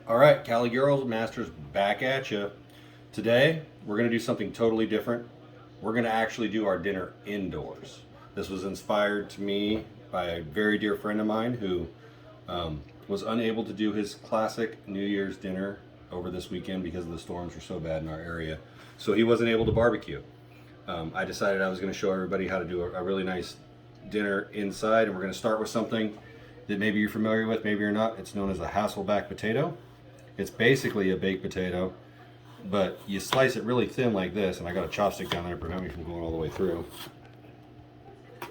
All right, Cali Girls Masters back at you. Today, we're going to do something totally different. We're going to actually do our dinner indoors. This was inspired to me by a very dear friend of mine who was unable to do his classic New Year's dinner over this weekend because the storms were so bad in our area. So he wasn't able to barbecue. I decided I was going to show everybody how to do a really nice dinner inside, and we're going to start with something that maybe you're familiar with, maybe you're not. It's known as a Hasselback potato. It's basically a baked potato, but you slice it really thin like this, and I got a chopstick down there to prevent me from going all the way through. You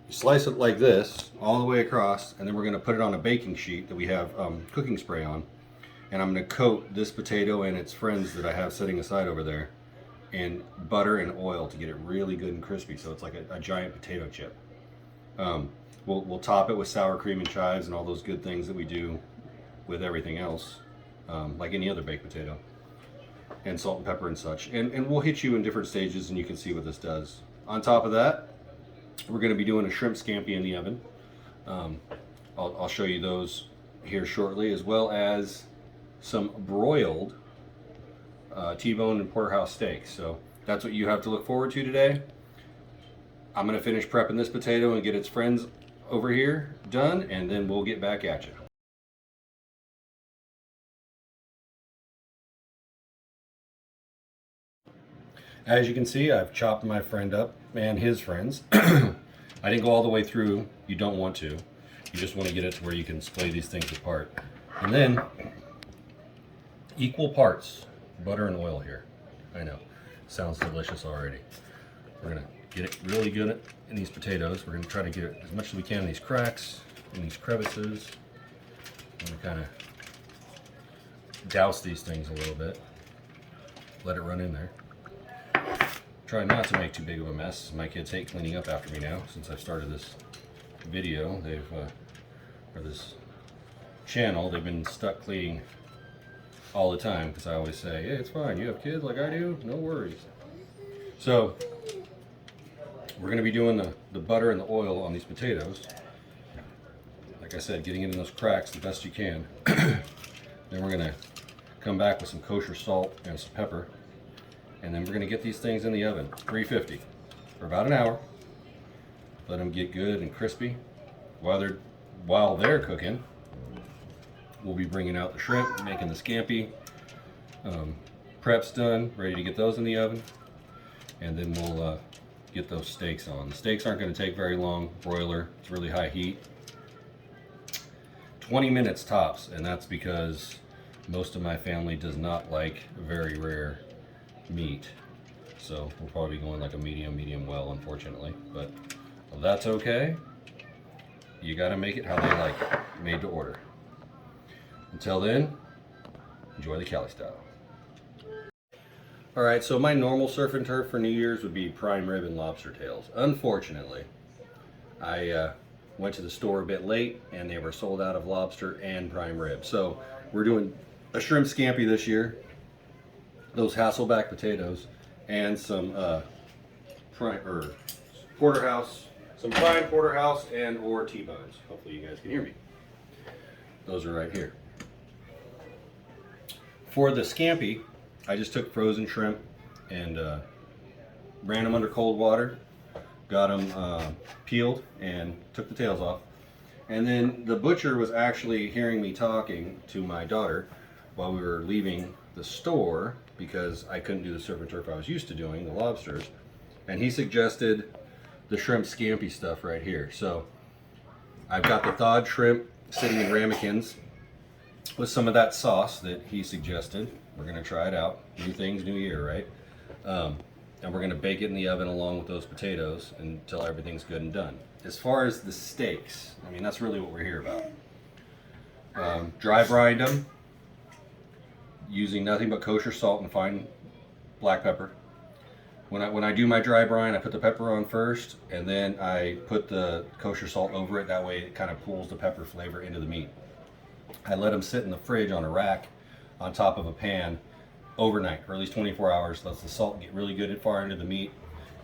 slice it like this, all the way across, and then we're going to put it on a baking sheet that we have cooking spray on. And I'm going to coat this potato and its friends that I have sitting aside over there in butter and oil to get it really good and crispy, so it's like a giant potato chip. We'll top it with sour cream and chives and all those good things that we do with everything else, like any other baked potato, and salt and pepper and such. And we'll hit you in different stages, and you can see what this does. On top of that, we're going to be doing a shrimp scampi in the oven. I'll show you those here shortly, as well as some broiled T-bone and porterhouse steaks. So that's what you have to look forward to today. I'm going to finish prepping this potato and get its friends over here done, and then we'll get back at you. As you can see, I've chopped my friend up and his friends. I didn't go all the way through. You don't want to. You just want to get it to where you can splay these things apart. And then, equal parts butter and oil here. I know, sounds delicious already. We're going to get it really good in these potatoes. We're going to try to get it as much as we can in these cracks, in these crevices. I'm going to kind of douse these things a little bit. Let it run in there. Try not to make too big of a mess. My kids hate cleaning up after me now. Since I've started this video, or this channel, they've been stuck cleaning all the time because I always say, hey, it's fine, you have kids like I do, no worries. So we're going to be doing the butter and the oil on these potatoes. Like I said, getting into those cracks the best you can. Then we're going to come back with some kosher salt and some pepper. And then we're going to get these things in the oven, 350, for about an hour. Let them get good and crispy. While they're cooking, we'll be bringing out the shrimp, making the scampi. Prep's done, ready to get those in the oven. And then we'll get those steaks on. The steaks aren't going to take very long. Broiler, it's really high heat. 20 minutes tops, and that's because most of my family does not like very rare meat, so we'll probably be going like a medium well, unfortunately, but that's okay. You got to make it how they like it, made to order. Until then, enjoy the Cali style. All right, so my normal surf and turf for New Year's would be prime rib and lobster tails. Unfortunately, I went to the store a bit late and they were sold out of lobster and prime rib, so we're doing a shrimp scampi this year, those Hasselback potatoes, and some porterhouse, some prime porterhouse and or T-bones. Hopefully you guys can hear me. Those are right here. For the scampi, I just took frozen shrimp and ran them under cold water, got them peeled and took the tails off. And then the butcher was actually hearing me talking to my daughter while we were leaving the store, because I couldn't do the surf and turf I was used to doing, the lobsters, and he suggested the shrimp scampi stuff right here. So I've got the thawed shrimp sitting in ramekins with some of that sauce that he suggested. We're going to try it out. New things, new year, right? And we're going to bake it in the oven along with those potatoes until everything's good and done. As far as the steaks, I mean, that's really what we're here about. Dry brined them using nothing but kosher salt and fine black pepper. When I do my dry brine, I put the pepper on first, and then I put the kosher salt over it. That way it kind of pulls the pepper flavor into the meat. I let them sit in the fridge on a rack on top of a pan overnight, or at least 24 hours. Lets the salt get really good and far into the meat.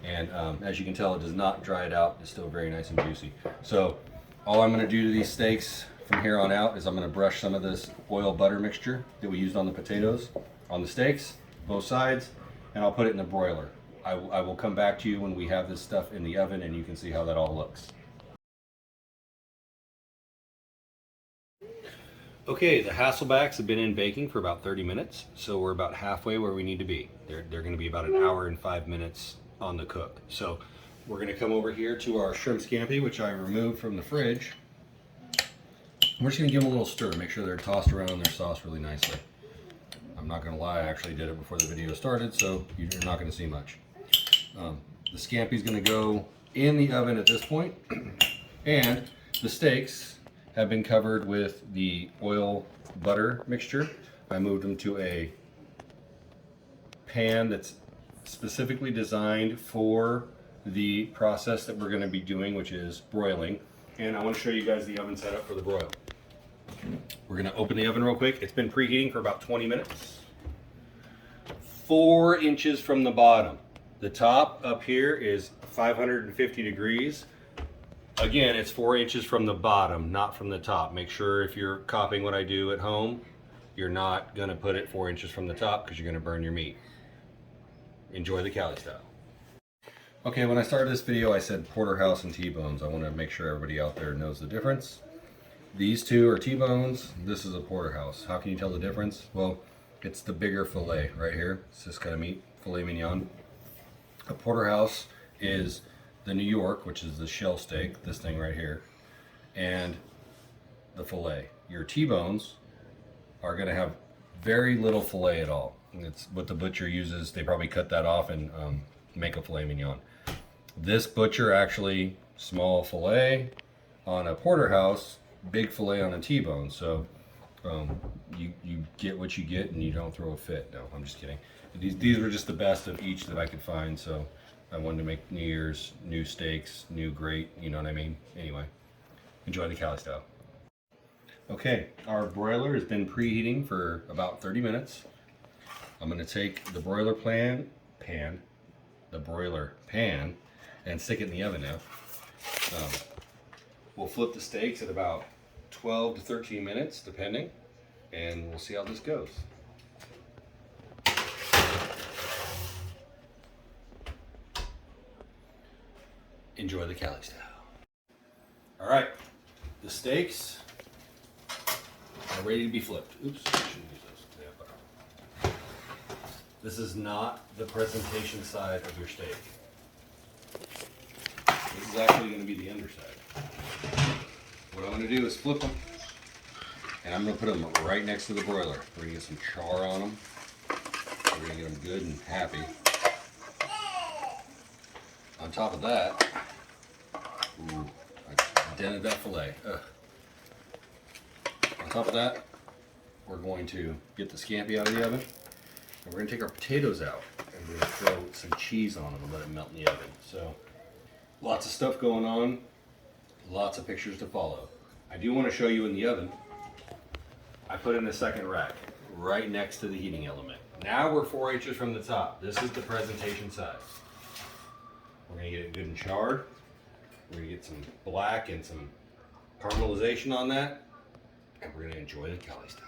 And as you can tell, it does not dry it out. It's still very nice and juicy. So all I'm going to do to these steaks from here on out is I'm going to brush some of this oil butter mixture that we used on the potatoes on the steaks, both sides, and I'll put it in the broiler. I will come back to you when we have this stuff in the oven and you can see how that all looks. Okay, the Hasselbacks have been in baking for about 30 minutes, so we're about halfway where we need to be. They're going to be about an hour and 5 minutes on the cook. So we're going to come over here to our shrimp scampi, which I removed from the fridge. We're just going to give them a little stir, make sure they're tossed around in their sauce really nicely. I'm not going to lie, I actually did it before the video started, so you're not going to see much. The scampi is going to go in the oven at this point, and the steaks have been covered with the oil butter mixture. I moved them to a pan that's specifically designed for the process that we're going to be doing, which is broiling. And I want to show you guys the oven setup for the broil. We're going to open the oven real quick. It's been preheating for about 20 minutes. 4 inches from the bottom. The top up here is 550 degrees. Again, it's 4 inches from the bottom, not from the top. Make sure if you're copying what I do at home, you're not going to put it 4 inches from the top because you're going to burn your meat. Enjoy the Cali style. Okay, when I started this video, I said porterhouse and T-bones. I want to make sure everybody out there knows the difference. These two are T-bones. This is a porterhouse. How can you tell the difference? Well, it's the bigger fillet right here. It's this kind of meat, filet mignon. A porterhouse is the New York, which is the shell steak, this thing right here, and the filet. Your T-bones are going to have very little filet at all. It's what the butcher uses. They probably cut that off and make a filet mignon. This butcher actually small filet on a porterhouse, big filet on a T-bone. So you get what you get and you don't throw a fit. No, I'm just kidding. These were just the best of each that I could find. So I wanted to make New Year's, new steaks, new great, you know what I mean? Anyway, enjoy the Cali style. Okay, our broiler has been preheating for about 30 minutes. I'm going to take the broiler pan, and stick it in the oven now. We'll flip the steaks at about 12 to 13 minutes, depending, and we'll see how this goes. Enjoy the Cali style. All right, the steaks are ready to be flipped. Oops, I shouldn't use those. Yeah, this is not the presentation side of your steak. This is actually going to be the underside. What I'm going to do is flip them, and I'm going to put them right next to the broiler. We're going to get some char on them. We're going to get them good and happy. On top of that, ooh, I dented that filet. Ugh. On top of that, we're going to get the scampi out of the oven, and we're going to take our potatoes out, and we're going to throw some cheese on them and let it melt in the oven. So, lots of stuff going on, lots of pictures to follow. I do want to show you in the oven, I put in a second rack right next to the heating element. Now we're 4 inches from the top. This is the presentation side. We're going to get it good and charred. We're going to get some black and some caramelization on that. And we're going to enjoy the Cali style.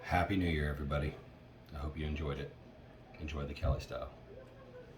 Happy New Year, everybody. I hope you enjoyed it. Enjoy the Cali style.